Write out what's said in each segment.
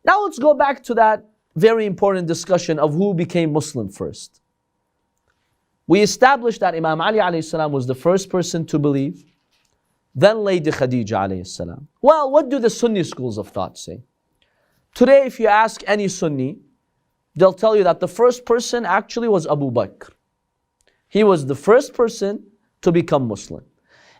Now let's go back to that very important discussion of who became Muslim first. We established that Imam Ali alayhi salam was the first person to believe, then Lady Khadija alayhi salam. Well, what do the Sunni schools of thought say? Today, if you ask any Sunni, they'll tell you that the first person actually was Abu Bakr. He was the first person to become Muslim.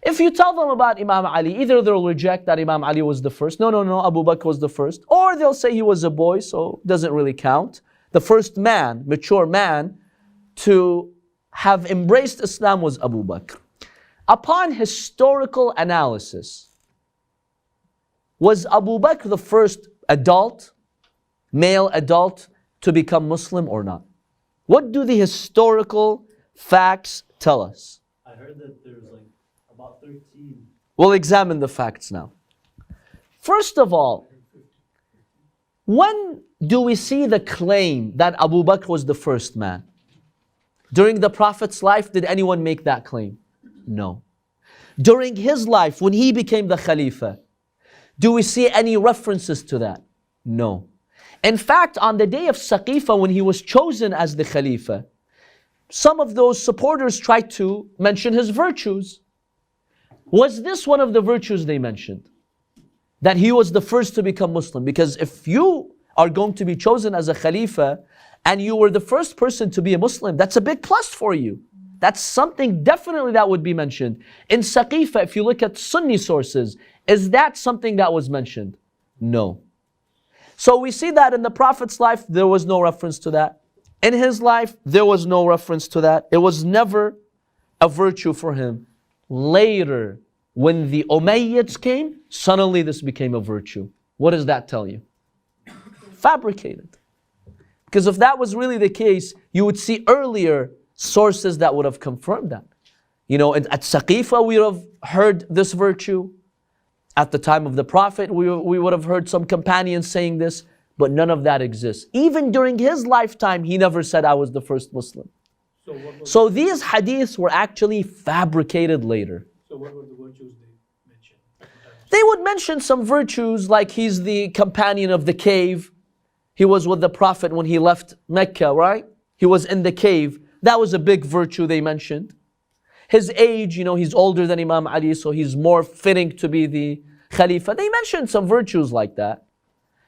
If you tell them about Imam Ali, either they'll reject that Imam Ali was the first, no, Abu Bakr was the first, or they'll say he was a boy, so it doesn't really count. The first man, mature man, to have embraced Islam was Abu Bakr. Upon historical analysis, was Abu Bakr the first adult, male adult, to become Muslim or not? What do the historical facts tell us? I heard that there's like about 13. We'll examine the facts now. First of all, when do we see the claim that Abu Bakr was the first man? During the Prophet's life, did anyone make that claim? No. During his life, when he became the Khalifa, do we see any references to that? No. In fact, on the day of Saqifa, when he was chosen as the Khalifa, some of those supporters tried to mention his virtues. Was this one of the virtues they mentioned? That he was the first to become Muslim? Because if you are going to be chosen as a Khalifa and you were the first person to be a Muslim, that's a big plus for you. That's something definitely that would be mentioned. In Saqifa, if you look at Sunni sources, is that something that was mentioned? No. So we see that in the Prophet's life, there was no reference to that. In his life, there was no reference to that. It was never a virtue for him. Later, when the Umayyads came, suddenly this became a virtue. What does that tell you? Fabricated. Because if that was really the case, you would see earlier sources that would have confirmed that. You know, at Saqifa we would have heard this virtue. At the time of the Prophet, we would have heard some companions saying this, but none of that exists. Even during his lifetime, he never said, I was the first Muslim. So these hadiths were actually fabricated later. So what were the virtues they mentioned? They would mention some virtues like he's the companion of the cave. He was with the Prophet when he left Mecca, right? He was in the cave. That was a big virtue they mentioned. His age, you know, he's older than Imam Ali, so he's more fitting to be the Khalifa. They mentioned some virtues like that.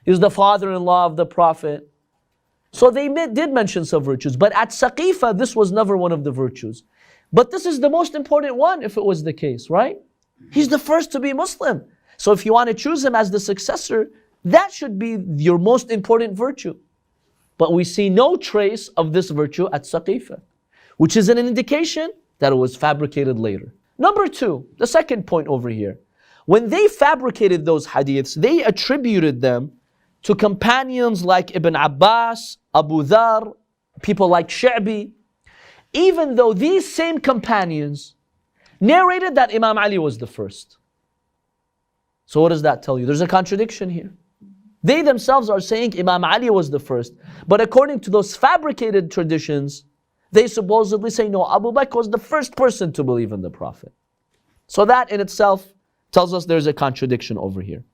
He's the father-in-law of the Prophet. So they did mention some virtues. But at Saqifa, this was never one of the virtues. But this is the most important one if it was the case, right? He's the first to be Muslim. So if you want to choose him as the successor, that should be your most important virtue. But we see no trace of this virtue at Saqifa, which is an indication that it was fabricated later. Number two, the second point over here. When they fabricated those hadiths, they attributed them to companions like Ibn Abbas, Abu Dhar, people like Sha'bi, even though these same companions narrated that Imam Ali was the first. So what does that tell you? There's a contradiction here. They themselves are saying Imam Ali was the first, but according to those fabricated traditions, they supposedly say, no, Abu Bakr was the first person to believe in the Prophet. So that in itself tells us there's a contradiction over here.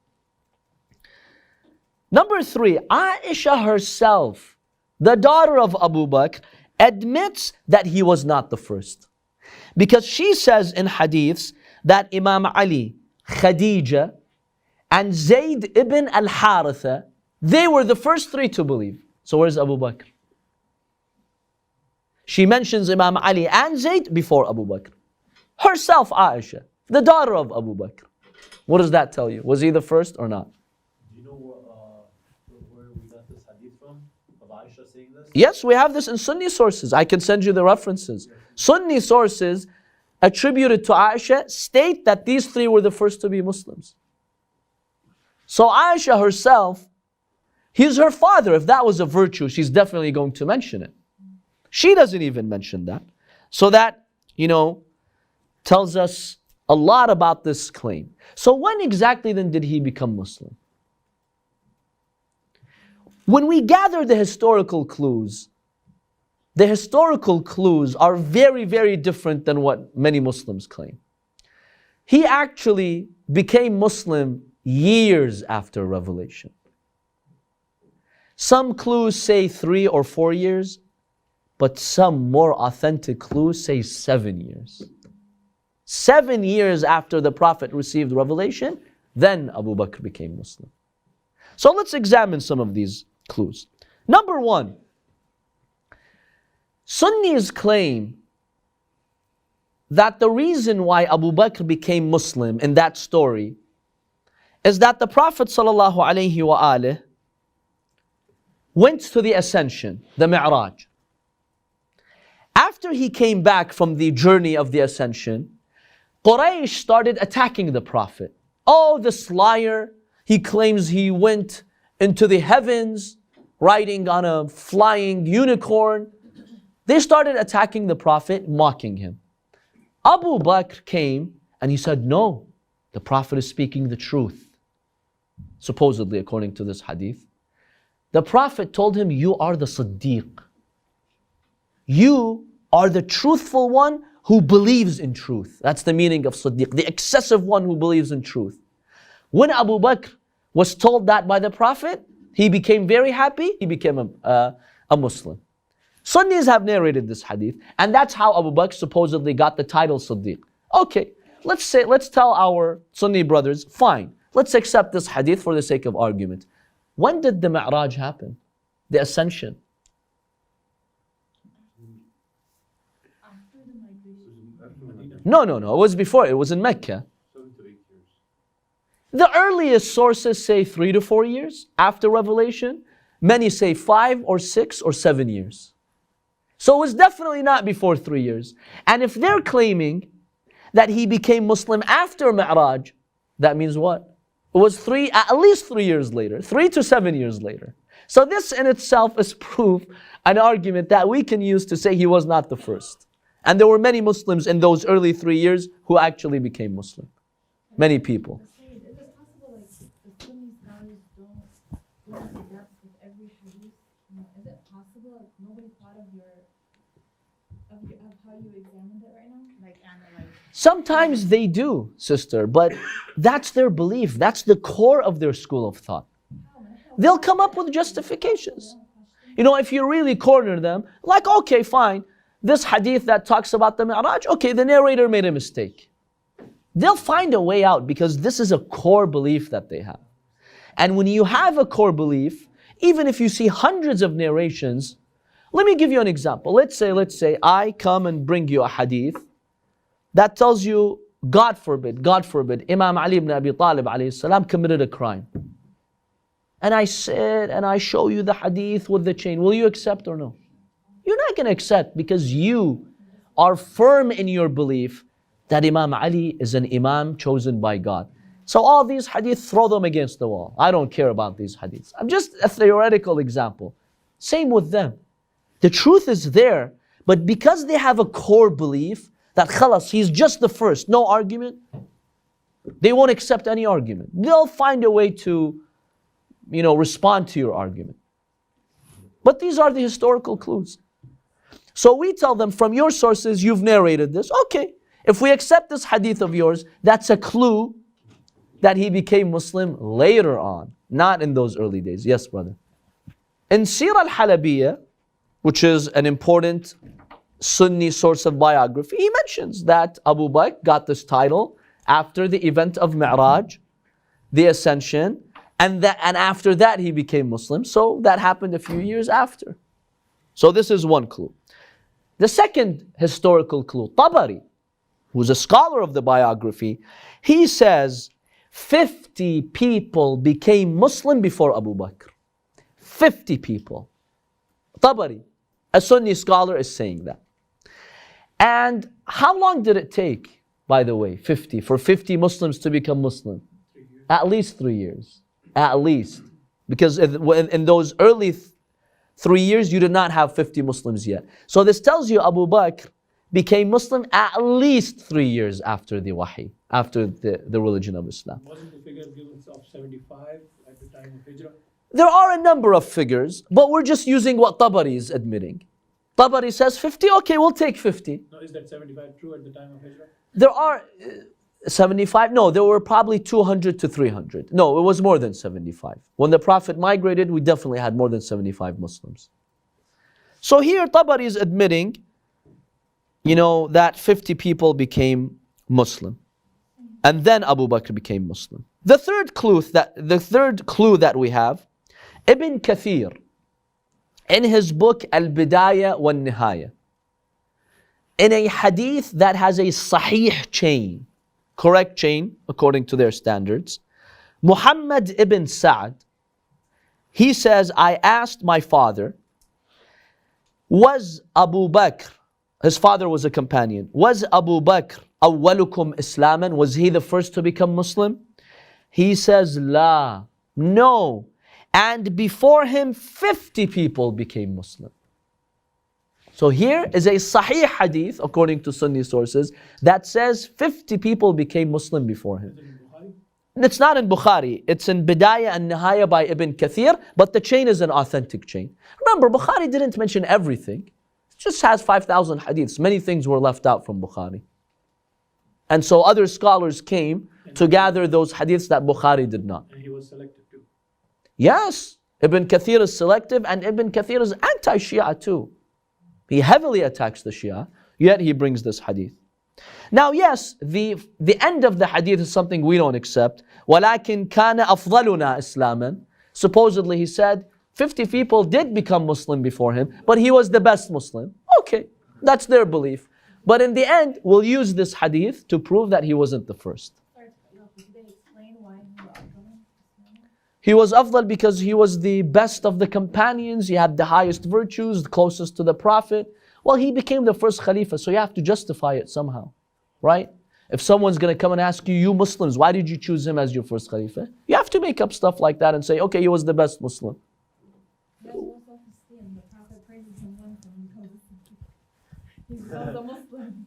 Number three, Aisha herself, the daughter of Abu Bakr, admits that he was not the first. Because she says in hadiths that Imam Ali, Khadija, and Zayd ibn al-Haritha, they were the first three to believe. So where's Abu Bakr? She mentions Imam Ali and Zayd before Abu Bakr. Herself, Aisha, the daughter of Abu Bakr. What does that tell you? Was he the first or not? Do you know where we got this hadith from? Of Aisha saying this? Yes, we have this in Sunni sources. I can send you the references. Sunni sources attributed to Aisha state that these three were the first to be Muslims. So Aisha herself, he's her father. If that was a virtue, she's definitely going to mention it. She doesn't even mention that. So that, tells us a lot about this claim. So when exactly then did he become Muslim? When we gather the historical clues are very, very different than what many Muslims claim. He actually became Muslim years after revelation. Some clues say 3 or 4 years, but some more authentic clues say 7 years. 7 years after the Prophet received revelation, then Abu Bakr became Muslim. So let's examine some of these clues. Number 1, Sunnis claim that the reason why Abu Bakr became Muslim in that story is that the Prophet ﷺ went to the ascension, the Mi'raj. After he came back from the journey of the ascension, Quraysh started attacking the Prophet. Oh, this liar, he claims he went into the heavens riding on a flying unicorn. They started attacking the Prophet, mocking him. Abu Bakr came and he said, no, the Prophet is speaking the truth. Supposedly, according to this hadith. The Prophet told him, you are the Siddiq. You are the truthful one who believes in truth. That's the meaning of Siddiq, the excessive one who believes in truth. When Abu Bakr was told that by the Prophet, he became very happy, he became a Muslim. Sunnis have narrated this hadith, and that's how Abu Bakr supposedly got the title Siddiq. Okay, let's tell our Sunni brothers, fine, let's accept this hadith for the sake of argument. When did the Mi'raj happen? The ascension? No, it was before, it was in Mecca. The earliest sources say 3 to 4 years after revelation. Many say 5 or 6 or 7 years. So it was definitely not before 3 years. And if they're claiming that he became Muslim after Mi'raj, that means what? It was at least 3 years later, 3 to 7 years later. So this in itself is proof, an argument that we can use to say he was not the first. And there were many Muslims in those early 3 years who actually became Muslim. Many people. Is it possible like the Sunni scholars don't go into depth with every hadith? Is it possible like nobody thought of how you examined it right now? Like analyze. Sometimes they do, sister, but that's their belief. That's the core of their school of thought. They'll come up with justifications. You know, if you really corner them, like, okay, fine, this hadith that talks about the Mi'raj, okay, the narrator made a mistake. They'll find a way out because this is a core belief that they have. And when you have a core belief, even if you see hundreds of narrations, let me give you an example. Let's say I come and bring you a hadith that tells you, God forbid, Imam Ali ibn Abi Talib alayhi salam committed a crime. And I sit and I show you the hadith with the chain. Will you accept or no? You're not going to accept because you are firm in your belief that Imam Ali is an Imam chosen by God. So all these hadiths, throw them against the wall. I don't care about these hadiths. I'm just a theoretical example. Same with them. The truth is there, but because they have a core belief that khalas, he's just the first, no argument, they won't accept any argument. They'll find a way to, respond to your argument. But these are the historical clues. So we tell them, from your sources, you've narrated this. Okay, if we accept this hadith of yours, that's a clue that he became Muslim later on, not in those early days. Yes, brother. In Sirah al-Halabiyya, which is an important Sunni source of biography, he mentions that Abu Bakr got this title after the event of Mi'raj, the ascension, and after that he became Muslim. So that happened a few years after. So this is one clue. The second historical clue, Tabari, who's a scholar of the biography, he says 50 people became Muslim before Abu Bakr. 50 people. Tabari, a Sunni scholar, is saying that. And how long did it take, by the way, for 50 Muslims to become Muslim? At least 3 years. At least. Because in those early 3 years, you did not have 50 Muslims yet. So this tells you Abu Bakr became Muslim at least 3 years after the wahi, after the religion of Islam. Wasn't the figure given of 75 at the time of Hijrah? There are a number of figures, but we're just using what Tabari is admitting. Tabari says 50, okay, we'll take 50. No, is that 75 true at the time of Hijrah? There are, 75? No, there were probably 200 to 300. No, it was more than 75. When the Prophet migrated, we definitely had more than 75 Muslims. So here Tabari is admitting, that 50 people became Muslim. And then Abu Bakr became Muslim. The third clue that we have, Ibn Kathir, in his book Al-Bidayah wa Nihaya, in a hadith that has a sahih chain, correct chain according to their standards, Muhammad ibn Sa'd, he says, I asked my father, was Abu Bakr, his father was a companion, was Abu Bakr awwalukum islaman, was he the first to become Muslim? He says, la, no. And before him, 50 people became Muslim. So here is a sahih hadith, according to Sunni sources, that says 50 people became Muslim before him. It's not in Bukhari. It's in Bidayah and Nihaya by Ibn Kathir, but the chain is an authentic chain. Remember, Bukhari didn't mention everything. It just has 5,000 hadiths. Many things were left out from Bukhari. And so other scholars came to gather those hadiths that Bukhari did not. And he was selected too. Yes, Ibn Kathir is selective, and Ibn Kathir is anti-Shia too. He heavily attacks the Shia, yet he brings this hadith. Now yes, the end of the hadith is something we don't accept. وَلَكِنْ كَانَ أَفْضَلُنَا إِسْلَامًا. Supposedly he said, 50 people did become Muslim before him, but he was the best Muslim. Okay, that's their belief. But in the end, we'll use this hadith to prove that he wasn't the first. Did they explain why he was Afdal? He was Afdal because he was the best of the companions, he had the highest virtues, the closest to the Prophet. Well, he became the first Khalifa, so you have to justify it somehow, right? If someone's going to come and ask you, you Muslims, why did you choose him as your first Khalifa? You have to make up stuff like that and say, okay, he was the best Muslim. There's no self-esteem. The Prophet praises him once and he becomes a Muslim.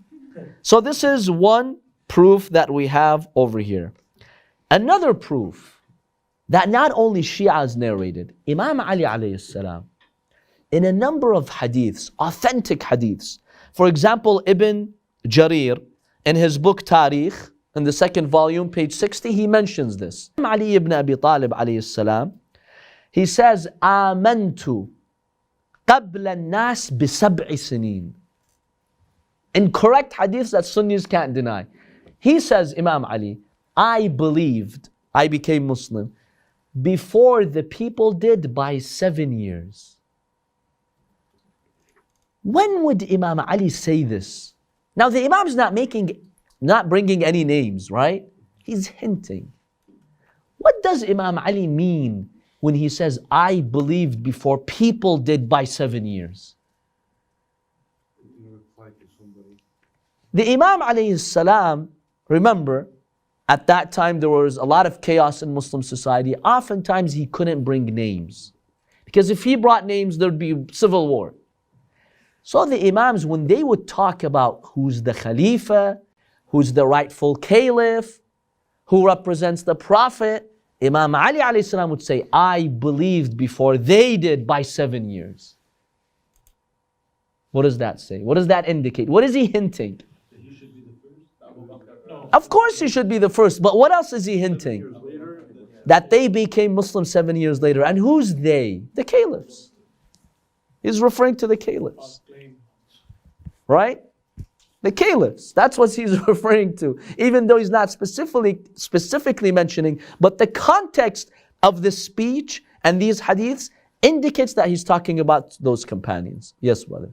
So this is one proof that we have over here. Another proof that not only Shia is narrated, Imam Ali alayhi salam, in a number of hadiths, authentic hadiths. For example, Ibn Jarir, in his book Tariq, in the second volume, page 60, he mentions this. Ali ibn Abi Talib alayhi salam, he says, آمنت قبل الناس بسبع سنين. In correct hadiths that Sunnis can't deny. He says, Imam Ali, I believed, I became Muslim, before the people did by 7 years. When would Imam Ali say this? Now the Imam's not bringing any names, right? He's hinting. What does Imam Ali mean when he says, I believed before people did by 7 years? The Imam alayhi salam, remember, at that time there was a lot of chaos in Muslim society. Oftentimes he couldn't bring names. Because if he brought names, there'd be civil war. So the Imams, when they would talk about who's the Khalifa, who's the rightful Caliph, who represents the Prophet, Imam Ali alayhi salam would say, I believed before they did by 7 years. What does that say? What does that indicate? What is he hinting? That he should be the first. Abu Bakr. No. Of course he should be the first, but what else is he hinting? Later, That they became Muslim 7 years later. And who's they? The caliphs. He's referring to the caliphs. Thaqlain. Right? The caliphs. That's what he's referring to. Even though he's not specifically mentioning, but the context of the speech and these hadiths indicates that he's talking about those companions. Yes, brother.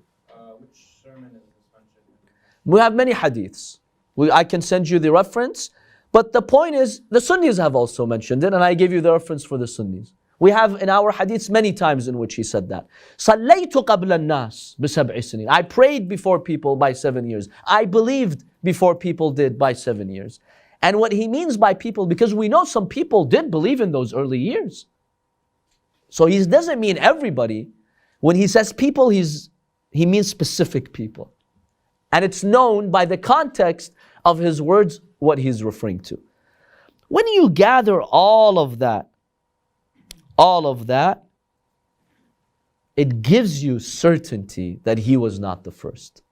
Which sermon is this mentioned? We have many hadiths. I can send you the reference. But the point is, the Sunnis have also mentioned it, and I gave you the reference for the Sunnis. We have in our hadiths many times in which he said that. صَلَّيْتُ قَبْلَ النَّاسِ بِسَبْعِ سِنِينَ. I prayed before people by 7 years. I believed before people did by 7 years. And what he means by people, because we know some people did believe in those early years. So he doesn't mean everybody. When he says people, he means specific people. And it's known by the context of his words what he's referring to. When you gather all of that, it gives you certainty that he was not the first.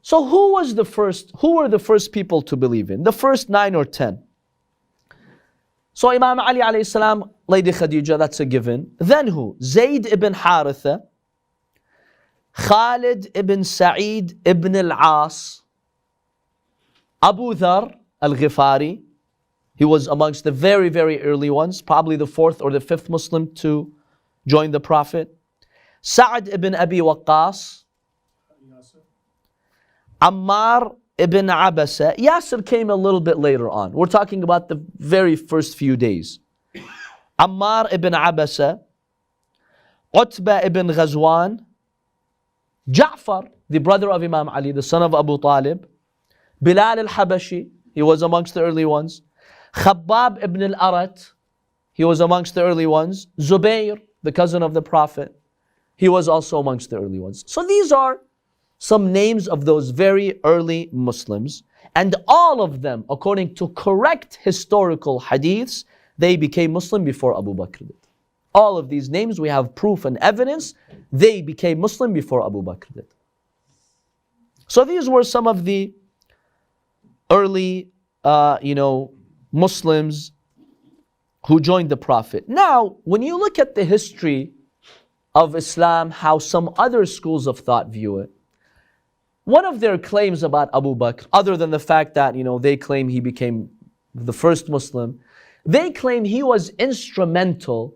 So who were the first people to believe in? The first 9 or 10. So Imam Ali alayhi salam, Lady Khadija, that's a given. Then who? Zayd ibn Haritha, Khalid ibn Sa'id ibn al-As, Abu Dhar al-Ghifari. He was amongst the very, very early ones, probably the 4th or the 5th Muslim to join the Prophet. Sa'd ibn Abi Waqqas, Ammar ibn Abasa. Yasir came a little bit later on. We're talking about the very first few days. Ammar ibn Abasa, Utbah ibn Ghazwan, Ja'far, the brother of Imam Ali, the son of Abu Talib, Bilal al-Habashi, he was amongst the early ones. Khabbab ibn al-Arat, he was amongst the early ones. Zubayr, the cousin of the Prophet, he was also amongst the early ones. So these are some names of those very early Muslims, and all of them, according to correct historical hadiths, they became Muslim before Abu Bakr did. All of these names, we have proof and evidence, they became Muslim before Abu Bakr did. So these were some of the early, Muslims who joined the Prophet. Now, when you look at the history of Islam, how some other schools of thought view it, one of their claims about Abu Bakr, other than the fact that, they claim he became the first Muslim, they claim he was instrumental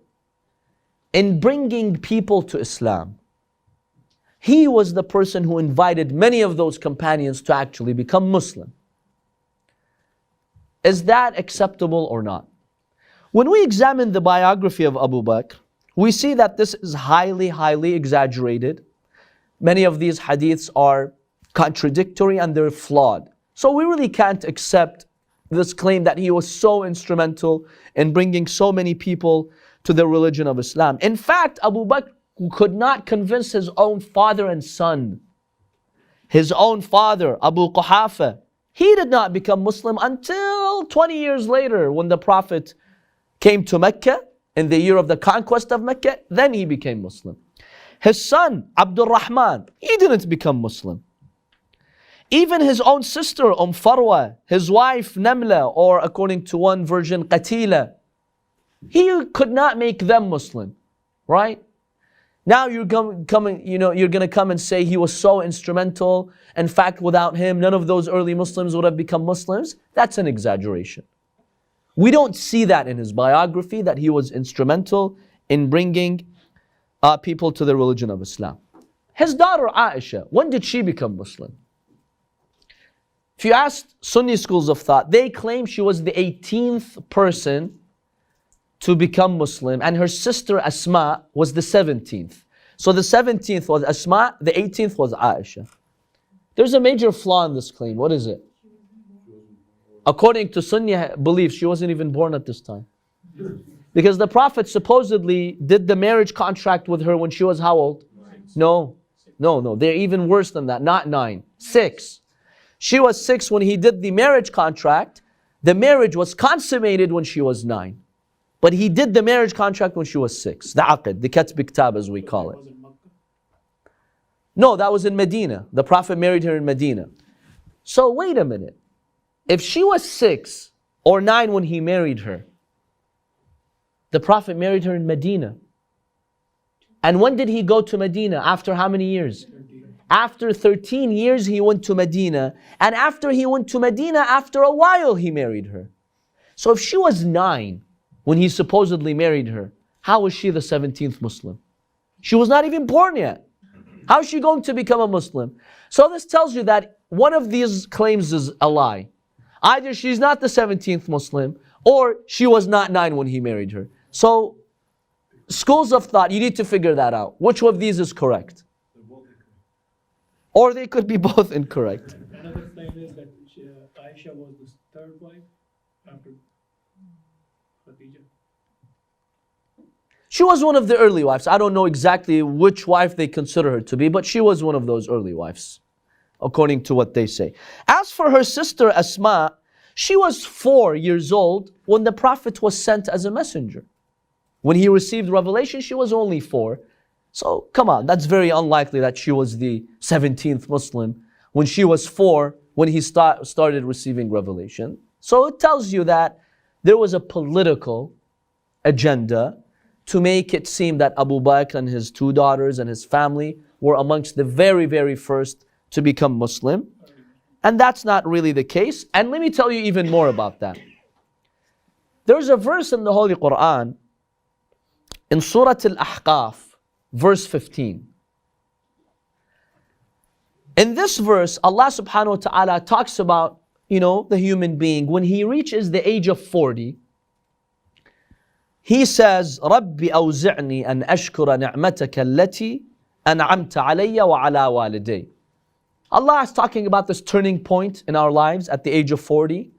in bringing people to Islam. He was the person who invited many of those companions to actually become Muslim. Is that acceptable or not? When we examine the biography of Abu Bakr, we see that this is highly, highly exaggerated. Many of these hadiths are contradictory and they're flawed. So we really can't accept this claim that he was so instrumental in bringing so many people to the religion of Islam. In fact, Abu Bakr could not convince his own father and son. His own father, Abu Quhafa, he did not become Muslim until 20 years later when the Prophet came to Mecca in the year of the conquest of Mecca. Then he became Muslim. His son, Abdul Rahman, he didn't become Muslim. Even his own sister, Farwa, his wife, Namla, or according to one version, Qatila, he could not make them Muslim, right? Now you're going to come and say he was so instrumental. In fact, without him, none of those early Muslims would have become Muslims. That's an exaggeration. We don't see that in his biography, that he was instrumental in bringing people to the religion of Islam. His daughter Aisha, when did she become Muslim? If you ask Sunni schools of thought, they claim she was the 18th person to become Muslim, and her sister Asma was the 17th. So the 17th was Asma, the 18th was Aisha. There's a major flaw in this claim. What is it? According to Sunni belief, she wasn't even born at this time. Because the Prophet supposedly did the marriage contract with her when she was how old? No. They're even worse than that. Not 9, 6. She was 6 when he did the marriage contract. The marriage was consummated when she was 9. But he did the marriage contract when she was 6. The aqd, the katb kitab as we call it. No, that was in Medina. The Prophet married her in Medina. So wait a minute. If she was 6 or 9 when he married her, the Prophet married her in Medina. And when did he go to Medina? After how many years? After 13 years he went to Medina. And after he went to Medina, after a while he married her. So if she was 9 when he supposedly married her, how was she the 17th Muslim? She was not even born yet. How is she going to become a Muslim? So this tells you that one of these claims is a lie. Either she's not the 17th Muslim, or she was not 9 when he married her. So schools of thought, you need to figure that out. Which of these is correct? Or they could be both incorrect. Another claim is that Aisha was the third wife after Khadija. She was one of the early wives. I don't know exactly which wife they consider her to be, but she was one of those early wives, according to what they say. As for her sister Asma, she was 4 years old when the Prophet was sent as a messenger. When he received revelation, she was only 4. So come on, that's very unlikely that she was the 17th Muslim when she was 4, when he started receiving revelation. So it tells you that there was a political agenda to make it seem that Abu Bakr and his 2 daughters and his family were amongst the very, very first to become Muslim. And that's not really the case. And let me tell you even more about that. There's a verse in the Holy Quran, in Surah Al-Ahqaf, verse 15. In this verse, Allah subhanahu wa ta'ala talks about, the human being. When he reaches the age of 40, he says, رَبِّ أَوْزِعْنِي أَنْ أَشْكُرَ نِعْمَتَكَ الَّتِي أَنْعَمْتَ عَلَيَّ وَعَلَى وَالِدَيَّ. Allah is talking about this turning point in our lives at the age of 40,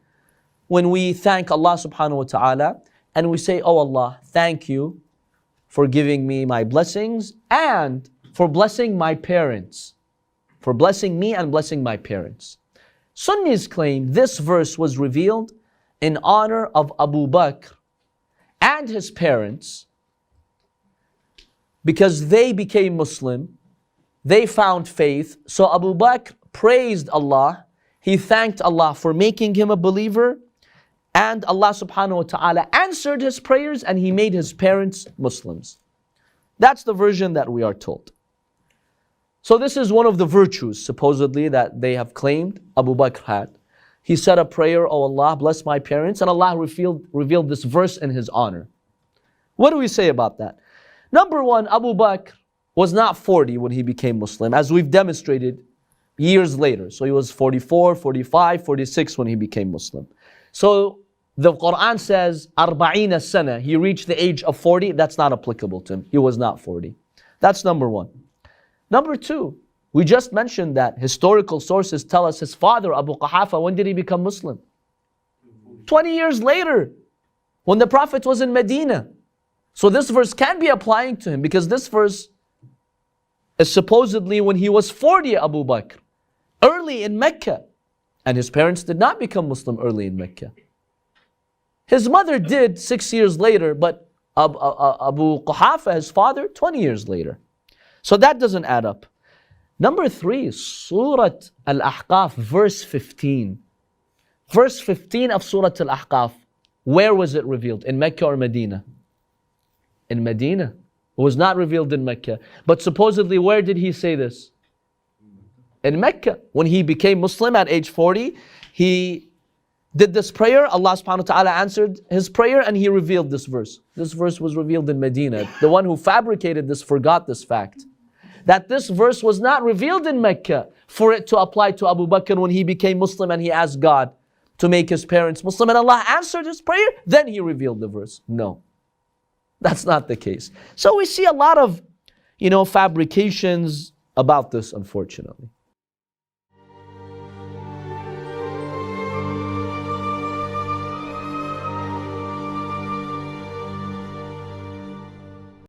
when we thank Allah subhanahu wa ta'ala and we say, oh Allah, thank you for giving me my blessings and for blessing my parents. For blessing me and blessing my parents. Sunnis claim this verse was revealed in honor of Abu Bakr and his parents because they became Muslim, they found faith. So Abu Bakr praised Allah, he thanked Allah for making him a believer, and Allah subhanahu wa ta'ala answered his prayers and he made his parents Muslims. That's the version that we are told. So this is one of the virtues, supposedly, that they have claimed Abu Bakr had. He said a prayer, oh Allah, bless my parents, and Allah revealed this verse in his honor. What do we say about that? Number one, Abu Bakr was not 40 when he became Muslim, as we've demonstrated years later. So he was 44, 45, 46 when he became Muslim. So the Quran says, Arba'ina sana, he reached the age of 40, that's not applicable to him. He was not 40. That's number one. Number two, we just mentioned that historical sources tell us his father, Abu Quhafa, when did he become Muslim? 20 years later, when the Prophet was in Medina. So this verse can be applying to him because this verse is supposedly when he was 40, Abu Bakr, early in Mecca. And his parents did not become Muslim early in Mecca. His mother did 6 years later, but Abu Quhafa, his father, 20 years later. So that doesn't add up. Number three, Surah Al-Ahqaf, verse 15. Verse 15 of Surah Al-Ahqaf, where was it revealed? In Mecca or Medina? In Medina. It was not revealed in Mecca. But supposedly, where did he say this? In Mecca. When he became Muslim at age 40, he did this prayer. Allah subhanahu wa ta'ala answered his prayer and he revealed this verse. This verse was revealed in Medina. The one who fabricated this forgot this fact. That this verse was not revealed in Mecca for it to apply to Abu Bakr when he became Muslim and he asked God to make his parents Muslim and Allah answered his prayer, then he revealed the verse. No, that's not the case. So we see a lot of, fabrications about this, unfortunately.